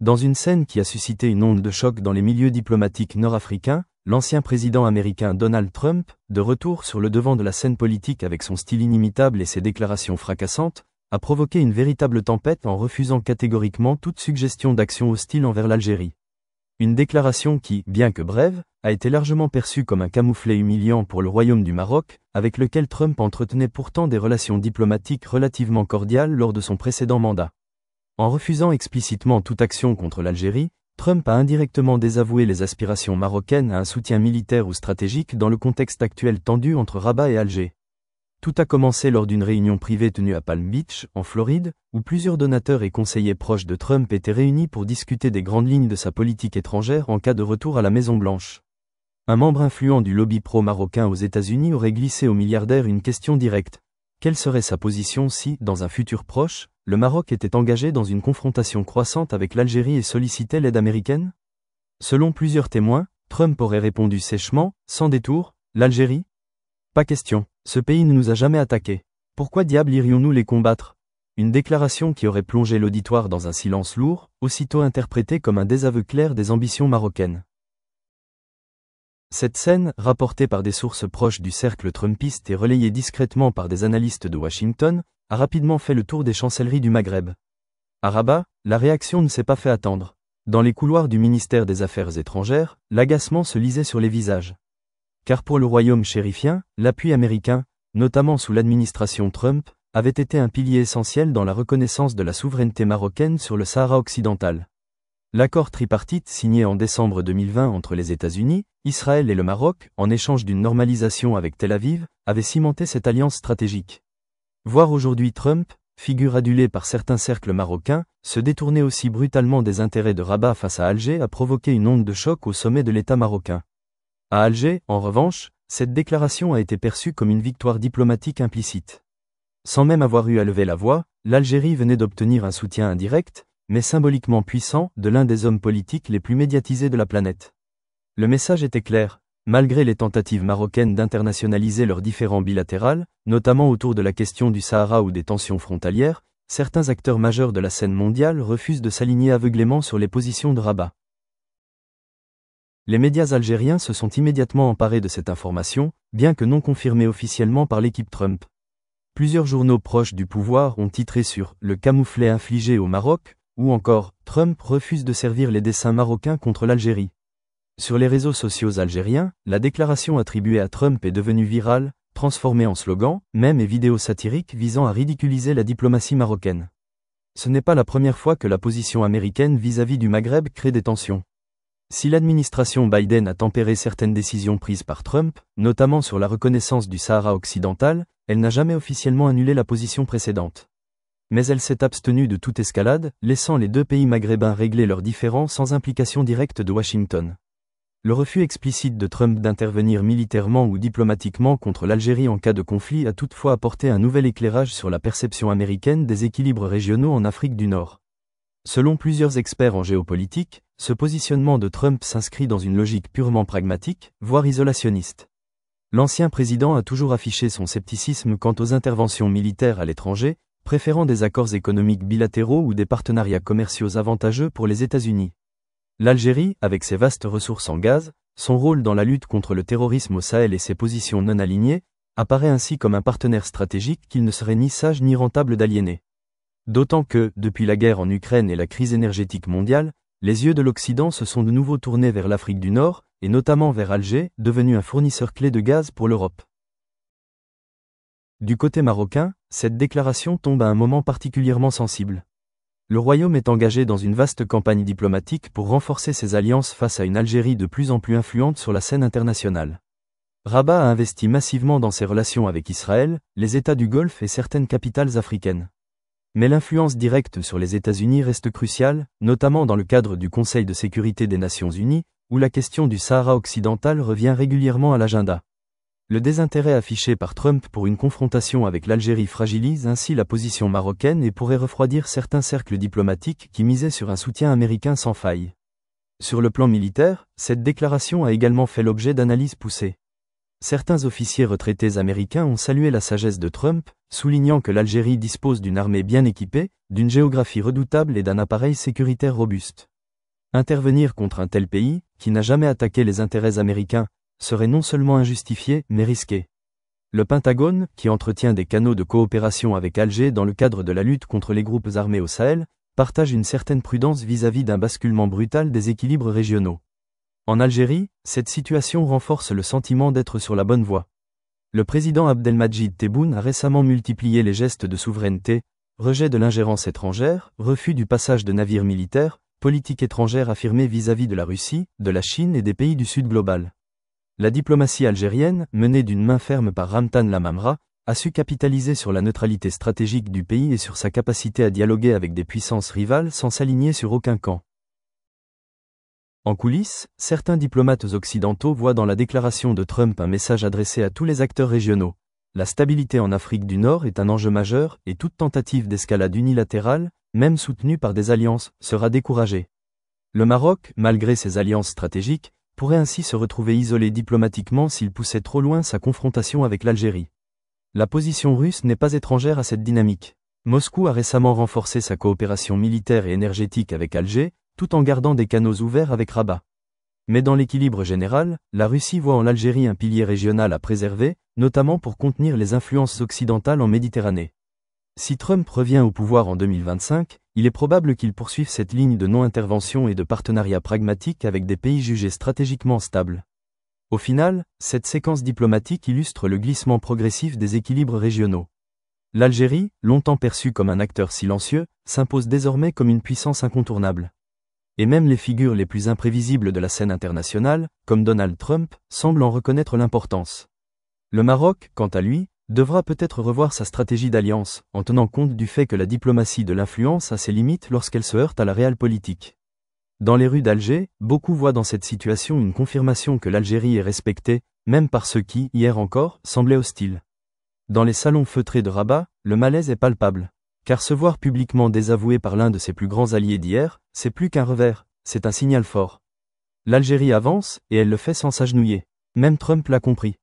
Dans une scène qui a suscité une onde de choc dans les milieux diplomatiques nord-africains, l'ancien président américain Donald Trump, de retour sur le devant de la scène politique avec son style inimitable et ses déclarations fracassantes, a provoqué une véritable tempête en refusant catégoriquement toute suggestion d'action hostile envers l'Algérie. Une déclaration qui, bien que brève, a été largement perçue comme un camouflet humiliant pour le Royaume du Maroc, avec lequel Trump entretenait pourtant des relations diplomatiques relativement cordiales lors de son précédent mandat. En refusant explicitement toute action contre l'Algérie, Trump a indirectement désavoué les aspirations marocaines à un soutien militaire ou stratégique dans le contexte actuel tendu entre Rabat et Alger. Tout a commencé lors d'une réunion privée tenue à Palm Beach, en Floride, où plusieurs donateurs et conseillers proches de Trump étaient réunis pour discuter des grandes lignes de sa politique étrangère en cas de retour à la Maison-Blanche. Un membre influent du lobby pro-marocain aux États-Unis aurait glissé au milliardaire une question directe. Quelle serait sa position si, dans un futur proche, le Maroc était engagé dans une confrontation croissante avec l'Algérie et sollicitait l'aide américaine? Selon plusieurs témoins, Trump aurait répondu sèchement, sans détour, « L'Algérie ? Pas question, ce pays ne nous a jamais attaqués. Pourquoi diable irions-nous les combattre ?» Une déclaration qui aurait plongé l'auditoire dans un silence lourd, aussitôt interprété comme un désaveu clair des ambitions marocaines. Cette scène, rapportée par des sources proches du cercle trumpiste et relayée discrètement par des analystes de Washington, a rapidement fait le tour des chancelleries du Maghreb. À Rabat, la réaction ne s'est pas fait attendre. Dans les couloirs du ministère des Affaires étrangères, l'agacement se lisait sur les visages. Car pour le royaume chérifien, l'appui américain, notamment sous l'administration Trump, avait été un pilier essentiel dans la reconnaissance de la souveraineté marocaine sur le Sahara occidental. L'accord tripartite signé en décembre 2020 entre les États-Unis, Israël et le Maroc, en échange d'une normalisation avec Tel Aviv, avait cimenté cette alliance stratégique. Voir aujourd'hui Trump, figure adulée par certains cercles marocains, se détourner aussi brutalement des intérêts de Rabat face à Alger a provoqué une onde de choc au sommet de l'État marocain. À Alger, en revanche, cette déclaration a été perçue comme une victoire diplomatique implicite. Sans même avoir eu à lever la voix, l'Algérie venait d'obtenir un soutien indirect, mais symboliquement puissant, de l'un des hommes politiques les plus médiatisés de la planète. Le message était clair, malgré les tentatives marocaines d'internationaliser leurs différends bilatéraux, notamment autour de la question du Sahara ou des tensions frontalières, certains acteurs majeurs de la scène mondiale refusent de s'aligner aveuglément sur les positions de Rabat. Les médias algériens se sont immédiatement emparés de cette information, bien que non confirmée officiellement par l'équipe Trump. Plusieurs journaux proches du pouvoir ont titré sur « Le camouflet infligé au Maroc » ou encore « Trump refuse de servir les desseins marocains contre l'Algérie ». Sur les réseaux sociaux algériens, la déclaration attribuée à Trump est devenue virale, transformée en slogan, mème et vidéo satirique visant à ridiculiser la diplomatie marocaine. Ce n'est pas la première fois que la position américaine vis-à-vis du Maghreb crée des tensions. Si l'administration Biden a tempéré certaines décisions prises par Trump, notamment sur la reconnaissance du Sahara occidental, elle n'a jamais officiellement annulé la position précédente. Mais elle s'est abstenue de toute escalade, laissant les deux pays maghrébins régler leurs différends sans implication directe de Washington. Le refus explicite de Trump d'intervenir militairement ou diplomatiquement contre l'Algérie en cas de conflit a toutefois apporté un nouvel éclairage sur la perception américaine des équilibres régionaux en Afrique du Nord. Selon plusieurs experts en géopolitique, ce positionnement de Trump s'inscrit dans une logique purement pragmatique, voire isolationniste. L'ancien président a toujours affiché son scepticisme quant aux interventions militaires à l'étranger, préférant des accords économiques bilatéraux ou des partenariats commerciaux avantageux pour les États-Unis. L'Algérie, avec ses vastes ressources en gaz, son rôle dans la lutte contre le terrorisme au Sahel et ses positions non alignées, apparaît ainsi comme un partenaire stratégique qu'il ne serait ni sage ni rentable d'aliéner. D'autant que, depuis la guerre en Ukraine et la crise énergétique mondiale, les yeux de l'Occident se sont de nouveau tournés vers l'Afrique du Nord, et notamment vers Alger, devenu un fournisseur clé de gaz pour l'Europe. Du côté marocain, cette déclaration tombe à un moment particulièrement sensible. Le Royaume est engagé dans une vaste campagne diplomatique pour renforcer ses alliances face à une Algérie de plus en plus influente sur la scène internationale. Rabat a investi massivement dans ses relations avec Israël, les États du Golfe et certaines capitales africaines. Mais l'influence directe sur les États-Unis reste cruciale, notamment dans le cadre du Conseil de sécurité des Nations Unies, où la question du Sahara occidental revient régulièrement à l'agenda. Le désintérêt affiché par Trump pour une confrontation avec l'Algérie fragilise ainsi la position marocaine et pourrait refroidir certains cercles diplomatiques qui misaient sur un soutien américain sans faille. Sur le plan militaire, cette déclaration a également fait l'objet d'analyses poussées. Certains officiers retraités américains ont salué la sagesse de Trump, soulignant que l'Algérie dispose d'une armée bien équipée, d'une géographie redoutable et d'un appareil sécuritaire robuste. Intervenir contre un tel pays, qui n'a jamais attaqué les intérêts américains, serait non seulement injustifié, mais risqué. Le Pentagone, qui entretient des canaux de coopération avec Alger dans le cadre de la lutte contre les groupes armés au Sahel, partage une certaine prudence vis-à-vis d'un basculement brutal des équilibres régionaux. En Algérie, cette situation renforce le sentiment d'être sur la bonne voie. Le président Abdelmadjid Tebboune a récemment multiplié les gestes de souveraineté, rejet de l'ingérence étrangère, refus du passage de navires militaires, politique étrangère affirmée vis-à-vis de la Russie, de la Chine et des pays du Sud global. La diplomatie algérienne, menée d'une main ferme par Ramtan Lamamra, a su capitaliser sur la neutralité stratégique du pays et sur sa capacité à dialoguer avec des puissances rivales sans s'aligner sur aucun camp. En coulisses, certains diplomates occidentaux voient dans la déclaration de Trump un message adressé à tous les acteurs régionaux. La stabilité en Afrique du Nord est un enjeu majeur et toute tentative d'escalade unilatérale, même soutenue par des alliances, sera découragée. Le Maroc, malgré ses alliances stratégiques, pourrait ainsi se retrouver isolé diplomatiquement s'il poussait trop loin sa confrontation avec l'Algérie. La position russe n'est pas étrangère à cette dynamique. Moscou a récemment renforcé sa coopération militaire et énergétique avec Alger, tout en gardant des canaux ouverts avec Rabat. Mais dans l'équilibre général, la Russie voit en l'Algérie un pilier régional à préserver, notamment pour contenir les influences occidentales en Méditerranée. Si Trump revient au pouvoir en 2025, il est probable qu'il poursuive cette ligne de non-intervention et de partenariat pragmatique avec des pays jugés stratégiquement stables. Au final, cette séquence diplomatique illustre le glissement progressif des équilibres régionaux. L'Algérie, longtemps perçue comme un acteur silencieux, s'impose désormais comme une puissance incontournable. Et même les figures les plus imprévisibles de la scène internationale, comme Donald Trump, semblent en reconnaître l'importance. Le Maroc, quant à lui, devra peut-être revoir sa stratégie d'alliance, en tenant compte du fait que la diplomatie de l'influence a ses limites lorsqu'elle se heurte à la réelle politique. Dans les rues d'Alger, beaucoup voient dans cette situation une confirmation que l'Algérie est respectée, même par ceux qui, hier encore, semblaient hostiles. Dans les salons feutrés de Rabat, le malaise est palpable. Car se voir publiquement désavoué par l'un de ses plus grands alliés d'hier, c'est plus qu'un revers, c'est un signal fort. L'Algérie avance, et elle le fait sans s'agenouiller. Même Trump l'a compris.